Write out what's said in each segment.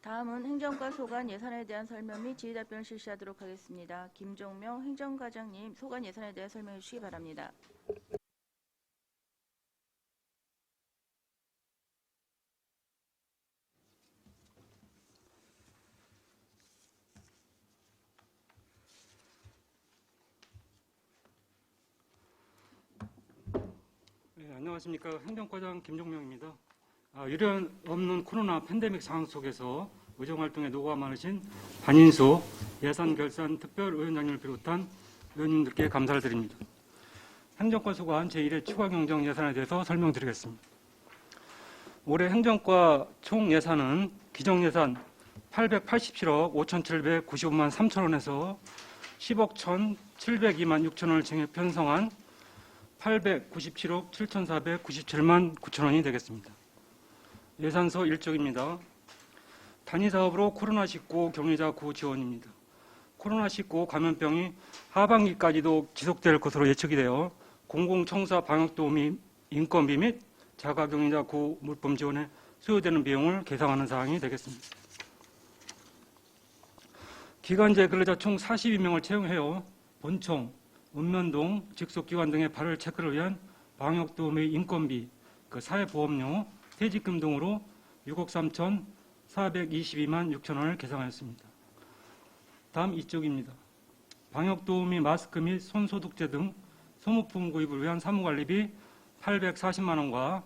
다음은 행정과 소관 예산에 대한 설명 및 질의 답변을 실시하도록 하겠습니다. 김종명 행정과장님, 소관 예산에 대해 설명해 주시기 바랍니다. 네, 안녕하십니까. 행정과장 김종명입니다. 유례 없는 코로나 팬데믹 상황 속에서 의정활동에 노고가 많으신 반인수 예산결산 특별위원장님을 비롯한 의원님들께 감사를 드립니다. 행정과 소관 제1회 추가경정 예산에 대해서 설명드리겠습니다. 올해 행정과 총 예산은 기정예산 887억 5,795만 3천원에서 10억 1,702만 6천원을 증액 편성한 897억 7,497만 9천원이 되겠습니다. 예산서 1쪽입니다. 단위사업으로 코로나19 격리자 구호 지원입니다. 코로나19 감염병이 하반기까지도 지속될 것으로 예측이 되어 공공청사 방역도우미 인건비 및 자가격리자 구호 물품 지원에 소요되는 비용을 계상하는 사항이 되겠습니다. 기간제 근로자 총 42명을 채용하여 본청, 읍면동, 직속기관 등의 발열 체크를 위한 방역도우미 인건비, 사회보험료, 퇴직금 등으로 6억 3,422만 6천원을 계상하였습니다. 다음 이쪽입니다. 방역도우미 마스크 및 손소독제 등 소모품 구입을 위한 사무관리비 840만 원과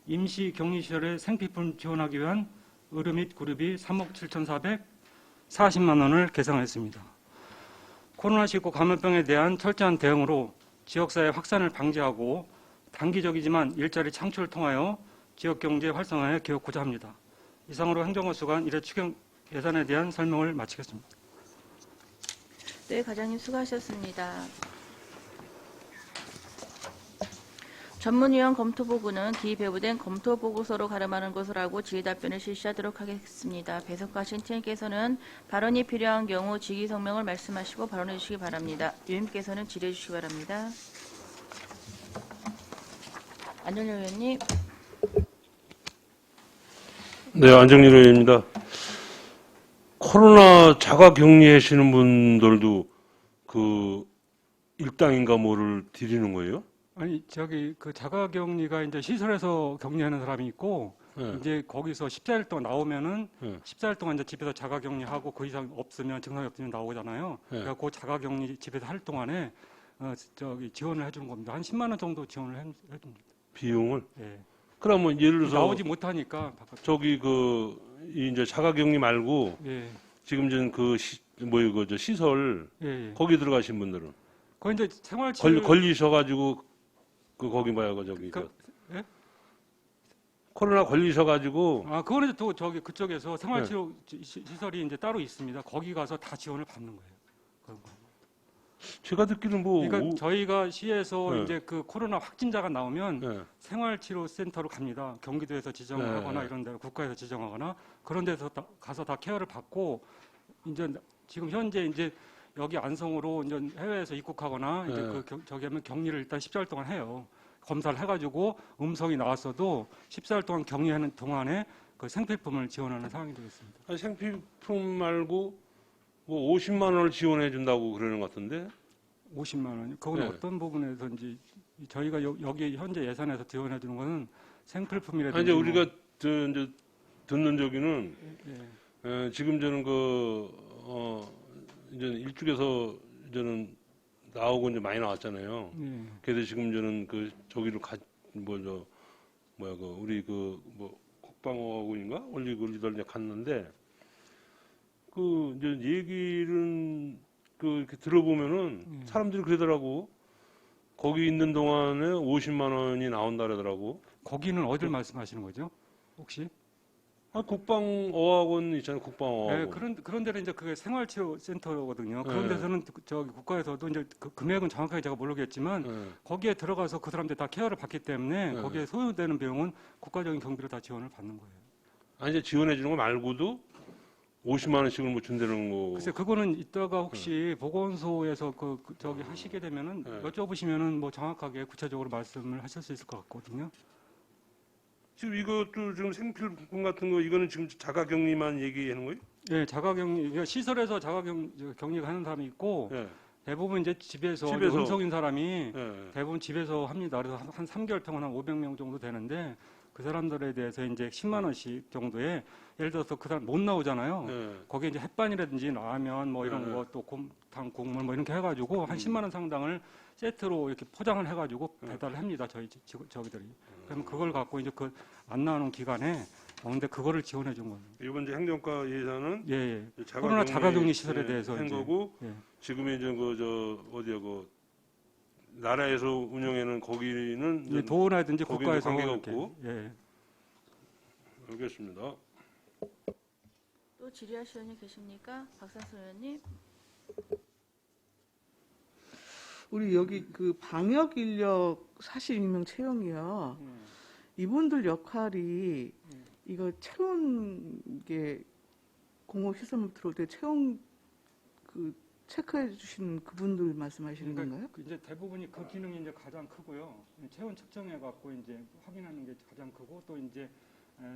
임시격리시설의 생필품 지원하기 위한 의료 및 구류비 3억 7,440만 원을 계상하였습니다. 코로나19 감염병에 대한 철저한 대응으로 지역사회 확산을 방지하고 단기적이지만 일자리 창출을 통하여 지역경제 활성화에 기여하고자 합니다. 이상으로 행정과 소관 1회 추경 예산에 대한 설명을 마치겠습니다. 네, 과장님 수고하셨습니다. 전문위원 검토보고는 기배부된 검토보고서로 가름하는 것으로 하고 질의 답변을 실시하도록 하겠습니다. 배석하신 팀께서는 발언이 필요한 경우 직위성명을 말씀하시고 발언해 주시기 바랍니다. 위원님께서는 질의해 주시기 바랍니다. 안정열 의원님. 네, 안정일 의원입니다. 코로나 자가 격리하시는 분들도 그 일당인가 뭐를 드리는 거예요? 아니 그 자가격리가 이제 시설에서 격리하는 사람이 있고 네. 이제 거기서 14일 동안 나오면은 네. 14일 동안 이제 집에서 자가격리하고 그 이상 없으면 증상이 없으면 나오잖아요. 네. 그러니까 그 자가격리 집에서 할 동안에 지원을 해주는 겁니다. 한 10만 원 정도 지원을 해줍니다. 비용을? 예. 그러면 예를 들어서 나오지 못하니까 저기 이제 자가격리 말고 예. 지금 전 시설 예. 거기 들어가신 분들은 거기 이제 생활치료 걸리셔가지고 거기 예? 코로나 걸리셔가지고 그거는 이제 또 그쪽에서 생활치료 시설이 이제 따로 있습니다. 거기 가서 다 지원을 받는 거예요. 그런 거. 제가 듣기는 그러니까 저희가 시에서 네. 이제 그 코로나 확진자가 나오면 네. 생활치료센터로 갑니다. 경기도에서 지정하거나 네. 이런 데 국가에서 지정하거나 그런 데서 가서 다 케어를 받고 이제 지금 현재 이제 여기 안성으로 이제 해외에서 입국하거나 이제 네. 저기 하면 격리를 일단 14일 동안 해요. 검사를 해가지고 음성이 나왔어도 14일 동안 격리하는 동안에 그 생필품을 지원하는 상황이 되겠습니다. 아니, 생필품 말고 뭐 50만 원을 지원해 준다고 그러는 것 같은데 50만 원. 그건 네. 어떤 부분에서인지 저희가 여기 현재 예산에서 지원해 주는 거는 생필품이라든지 아니, 이제 우리가 이제 듣는 저기는 예. 지금 저는 이제 일쪽에서 이제는 나오고 이제 많이 나왔잖아요. 예. 그래서 지금 저는 저기를 우리 국방어군인가 올리들 이제 갔는데 이제 얘기는 이렇게 들어보면은 사람들이 그러더라고. 거기 있는 동안에 50만 원이 나온다 그러더라고. 거기는 어딜 말씀하시는 거죠? 혹시? 국방어학원 있잖아요. 국방어학원. 네, 그런 데는 이제 그게 생활치료센터거든요. 그런 네. 데서는 저기 국가에서도 이제 그 금액은 정확하게 제가 모르겠지만 네. 거기에 들어가서 그 사람들 다 케어를 받기 때문에 네. 거기에 소요되는 비용은 국가적인 경비로 다 지원을 받는 거예요. 아니, 이제 지원해 주는 거 말고도 50만 원씩을 뭐 준다는 거. 글쎄 그거는 이따가 혹시 보건소에서 저기 하시게 되면은 네. 여쭤보시면은 뭐 정확하게 구체적으로 말씀을 하실 수 있을 것 같거든요. 지금 이것도 지금 생필품 같은 거 이거는 지금 자가격리만 얘기하는 거예요? 예, 자가격리, 그러니까 시설에서 자가격리가 하는 사람이 있고, 예. 대부분 이제 집에서 집에서. 음성인 사람이 예. 대부분 집에서 합니다. 그래서 한 3개월 동안 한 500명 정도 되는데, 그 사람들에 대해서 이제 10만 원씩 정도에, 예를 들어서 그 사람 못 나오잖아요. 예. 거기에 이제 햇반이라든지 라면 뭐 이런 네. 거 또 곰탕 국물 뭐 이렇게 해가지고 한 10만 원 상당을 세트로 이렇게 포장을 해가지고 배달을 합니다. 저기들이. 그러면 그걸 갖고 이제 그 안 나오는 기간에 근데 그거를 지원해 준 거예요. 이번 이제 행정과 예산은 예, 예. 코로나 자가격리 시설에 대해서 한 이제. 거고 예. 지금의 이제 어디야 나라에서 운영하는 거기는 이제 도라든지 거기는 국가에서 관계가 이렇게. 없고. 예. 알겠습니다. 또 질의하실 의원이 계십니까? 박상수 의원님. 우리 여기 그 방역 인력 42명 채용이요. 이분들 역할이 이거 채운 게 공공시설물 들어올 때 채용 그 체크해 주신 그분들 말씀하시는 건가요? 그 이제 대부분이 그 기능이 이제 가장 크고요. 체온 측정해 갖고 이제 확인하는 게 가장 크고 또 이제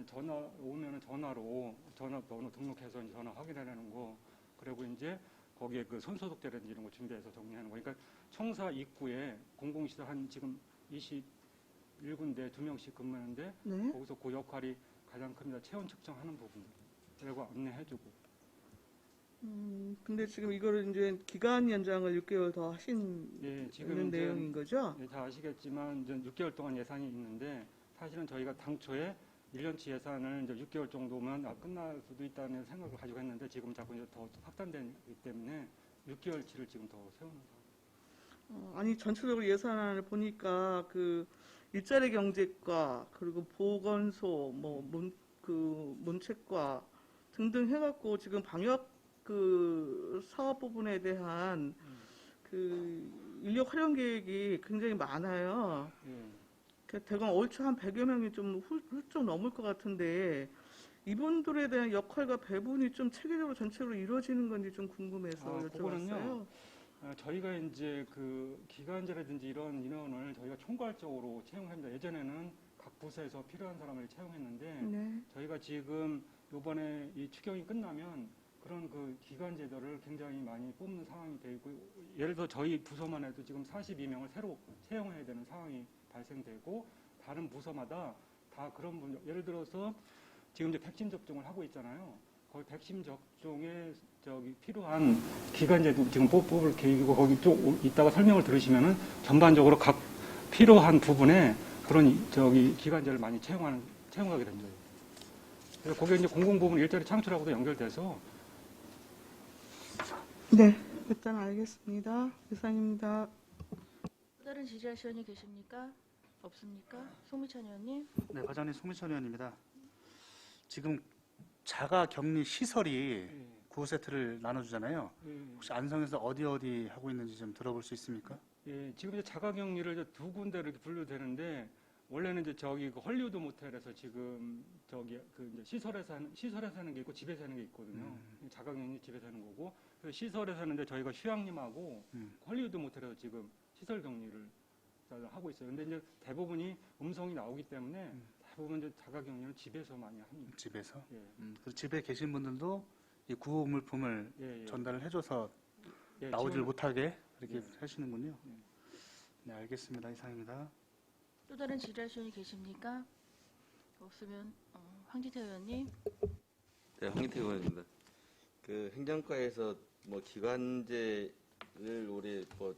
전화 오면은 전화로 전화번호 등록해서 이제 전화 확인하는 거 그리고 이제 거기에 그 손소독제라든지 이런 거 준비해서 정리하는 거. 그러니까 청사 입구에 공공시설 한 지금 21군데 2명씩 근무하는데 네. 거기서 그 역할이 가장 큽니다. 체온 측정하는 부분들. 그리고 안내해주고. 근데 지금 이거를 이제 기간 연장을 6개월 더 하신 예, 지금 있는 이제 내용인 거죠? 예, 다 아시겠지만 이제 6개월 동안 예산이 있는데 사실은 저희가 당초에 1년치 예산을 이제 6개월 정도면 끝날 수도 있다는 생각을 가지고 했는데 지금 자꾸 이제 더 확단되기 때문에 6개월치를 지금 더 세우는 상황. 아니 전체적으로 예산안을 보니까 그 일자리 경제과 그리고 보건소 그 문책과 등등 해갖고 지금 방역 그 사업 부분에 대한 그 인력 활용 계획이 굉장히 많아요. 예. 대강 얼추 한 100여 명이 좀 훌쩍 넘을 것 같은데 이분들에 대한 역할과 배분이 좀 체계적으로 전체적으로 이루어지는 건지 좀 궁금해서 그거는요. 여쭤봤어요. 저희가 이제 그 기간제라든지 이런 인원을 저희가 총괄적으로 채용합니다. 예전에는 각 부서에서 필요한 사람을 채용했는데 네. 저희가 지금 이번에 이 추경이 끝나면 그런 그 기간제도를 굉장히 많이 뽑는 상황이 되어 있고 예를 들어 저희 부서만 해도 지금 42명을 새로 채용해야 되는 상황이 발생되고 다른 부서마다 다 그런 분 예를 들어서 지금 이제 백신 접종을 하고 있잖아요. 거기 백신 접종에 필요한 기간제도 지금 뽑을 계획이고 거기 좀 이따가 설명을 들으시면은 전반적으로 각 필요한 부분에 그런 기간제를 많이 채용하게 됩니다. 그래서 거기에 이제 공공부문 일자리 창출하고도 연결돼서 네, 일단 알겠습니다. 이상입니다. 또 다른 질의하실 의원이 계십니까? 없습니까? 송미찬 의원님. 네, 과장님 송민철 의원입니다. 지금 자가 격리 시설이 9세트를 나눠주잖아요. 혹시 안성에서 어디 하고 있는지 좀 들어볼 수 있습니까? 예, 지금 이제 자가격리를 이제 두 군데로 이렇게 분류되는데 원래는 이제 그 헐리우드 모텔에서 지금 그 이제 시설에서 하는 게 있고 집에서 하는 게 있거든요. 자가격리 집에서 하는 거고 그래서 시설에서 하는데 저희가 휴양림하고 헐리우드 모텔에서 지금 시설 격리를 하고 있어요. 근데 이제 대부분이 음성이 나오기 때문에 대부분 이제 자가격리를 집에서 많이 합니다. 집에서? 예. 그래서 집에 계신 분들도 이 구호 물품을 예. 전달을 해줘서 예, 나오질 지원- 못하게 이렇게 예. 하시는군요. 예. 네, 알겠습니다. 이상입니다. 또 다른 질의하실 의원이 계십니까? 없으면 황지태 의원님. 네, 황희태 의원입니다. 그 행정과에서 뭐 기관제를 올해 뭐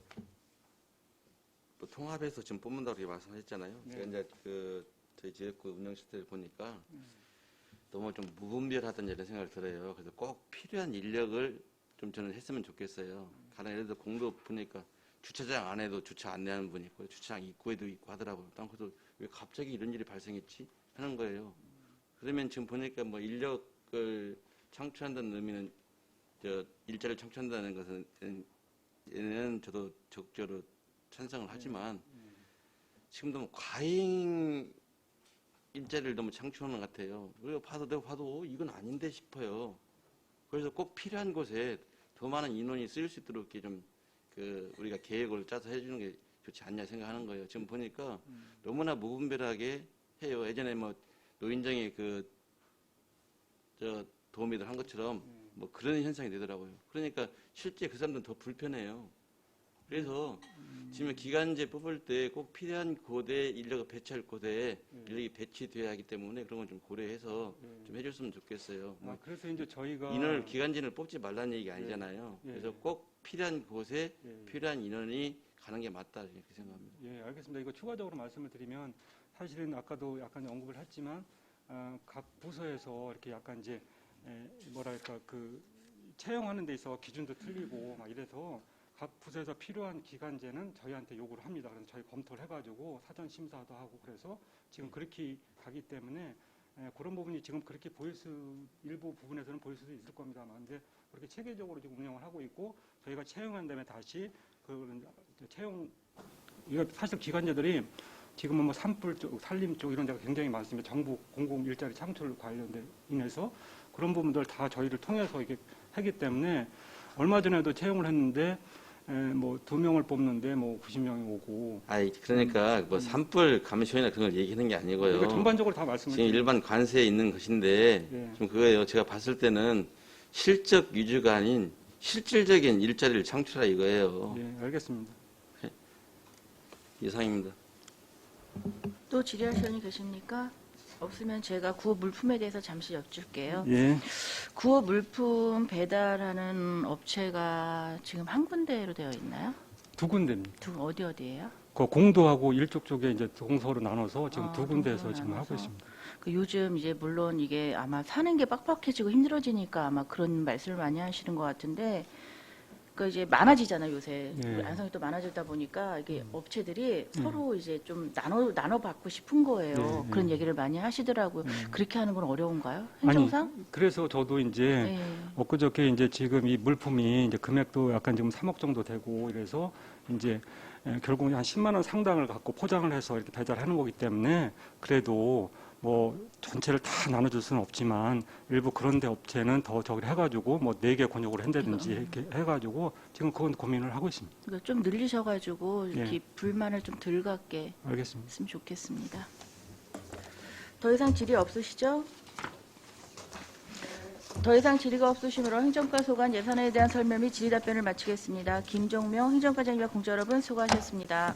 통합해서 지금 뽑는다고 이렇게 말씀하셨잖아요. 네. 제가 이제 그 저희 지역구 운영 시스템을 보니까 너무 좀 무분별하다는 이런 생각을 들어요. 그래서 꼭 필요한 인력을 좀 저는 했으면 좋겠어요. 가령 예를 들어 공도 보니까 주차장 안에도 주차 안내하는 분이 있고 주차장 입구에도 있고 하더라고요. 그래서 왜 갑자기 이런 일이 발생했지 하는 거예요. 그러면 지금 보니까 뭐 인력을 창출한다는 의미는 일자리를 창출한다는 것은 얘는 저도 적극적으로 찬성을 하지만 지금도 뭐 과잉 일자리를 너무 창출하는 것 같아요. 내가 봐도 이건 아닌데 싶어요. 그래서 꼭 필요한 곳에 더 많은 인원이 쓰일 수 있도록 이렇게 좀 우리가 계획을 짜서 해주는 게 좋지 않냐 생각하는 거예요. 지금 보니까 너무나 무분별하게 해요. 예전에 뭐 노인정이 저 도우미들 한 것처럼 뭐 그런 현상이 되더라고요. 그러니까 실제 그 사람들은 더 불편해요. 그래서 지금 기간제 뽑을 때 꼭 필요한 고대 인력을 배치할 고대에 인력이 배치돼야 하기 때문에 그런 건 좀 고려해서 좀 해줬으면 좋겠어요. 뭐 그래서 이제 저희가 기간제를 뽑지 말라는 얘기가 아니잖아요. 예. 그래서 꼭 필요한 곳에 예. 필요한 인원이 가는 게 맞다 이렇게 생각합니다. 예, 알겠습니다. 이거 추가적으로 말씀을 드리면 사실은 아까도 약간 언급을 했지만 각 부서에서 이렇게 약간 이제 뭐랄까 채용하는 데 있어 기준도 틀리고 막 이래서 각 부서에서 필요한 기간제는 저희한테 요구를 합니다. 그래서 저희 검토를 해가지고 사전 심사도 하고 그래서 지금 그렇게 가기 때문에 그런 부분이 지금 그렇게 일부 부분에서는 보일 수도 있을 겁니다만, 근데 그렇게 체계적으로 지금 운영을 하고 있고 저희가 채용한 다음에 다시 이거 사실 기관제들이 지금은 뭐 산불 쪽, 산림 쪽 이런 데가 굉장히 많습니다. 정부 공공 일자리 창출 관련돼 인해서 그런 부분들 다 저희를 통해서 이게 하기 때문에 얼마 전에도 채용을 했는데 뭐 2명을 뽑는데 뭐 90명이 오고. 그러니까 뭐 산불 감시원이나 그런 걸 얘기하는 게 아니고요. 이거 전반적으로 다 말씀을 지금 일반 관세에 있는 것인데 예. 지금 그거예요. 제가 봤을 때는 실적 위주가 아닌 실질적인 일자리를 창출하라 이거예요. 예, 알겠습니다. 이상입니다. 또 질의하실 분이 계십니까? 없으면 제가 구호 물품에 대해서 잠시 여쭐게요. 예. 구호 물품 배달하는 업체가 지금 한 군데로 되어 있나요? 2군데입니다. 어디예요? 그 공도하고 일쪽 쪽에 이제 동서로 나눠서 지금 2군데에서 동서로 지금 하고 나눠서. 있습니다. 요즘 이제 물론 이게 아마 사는 게 빡빡해지고 힘들어지니까 아마 그런 말씀을 많이 하시는 것 같은데, 그 이제 많아지잖아요 요새. 네. 안성이 또 많아지다 보니까 이게 업체들이 서로 이제 좀 나눠 받고 싶은 거예요. 네, 그런 네. 얘기를 많이 하시더라고요. 그렇게 하는 건 어려운가요? 아니, 행정상? 그래서 저도 이제 네. 엊그저께 이제 지금 이 물품이 이제 금액도 약간 지금 3억 정도 되고 이래서 이제 결국 한 10만 원 상당을 갖고 포장을 해서 이렇게 배달하는 거기 때문에 그래도 뭐 전체를 다 나눠줄 수는 없지만 일부 그런데 업체는 더 저기를 해가지고 뭐 4개 권역으로 한다든지 이렇게 해가지고 지금 그건 고민을 하고 있습니다. 그러니까 좀 늘리셔가지고 이렇게 네. 불만을 좀 덜 갖게 알겠습니다. 했으면 좋겠습니다. 더 이상 질의 없으시죠? 더 이상 질의가 없으시므로 행정과 소관 예산에 대한 설명 및 질의 답변을 마치겠습니다. 김종명 행정과장님과 공자 여러분 수고하셨습니다.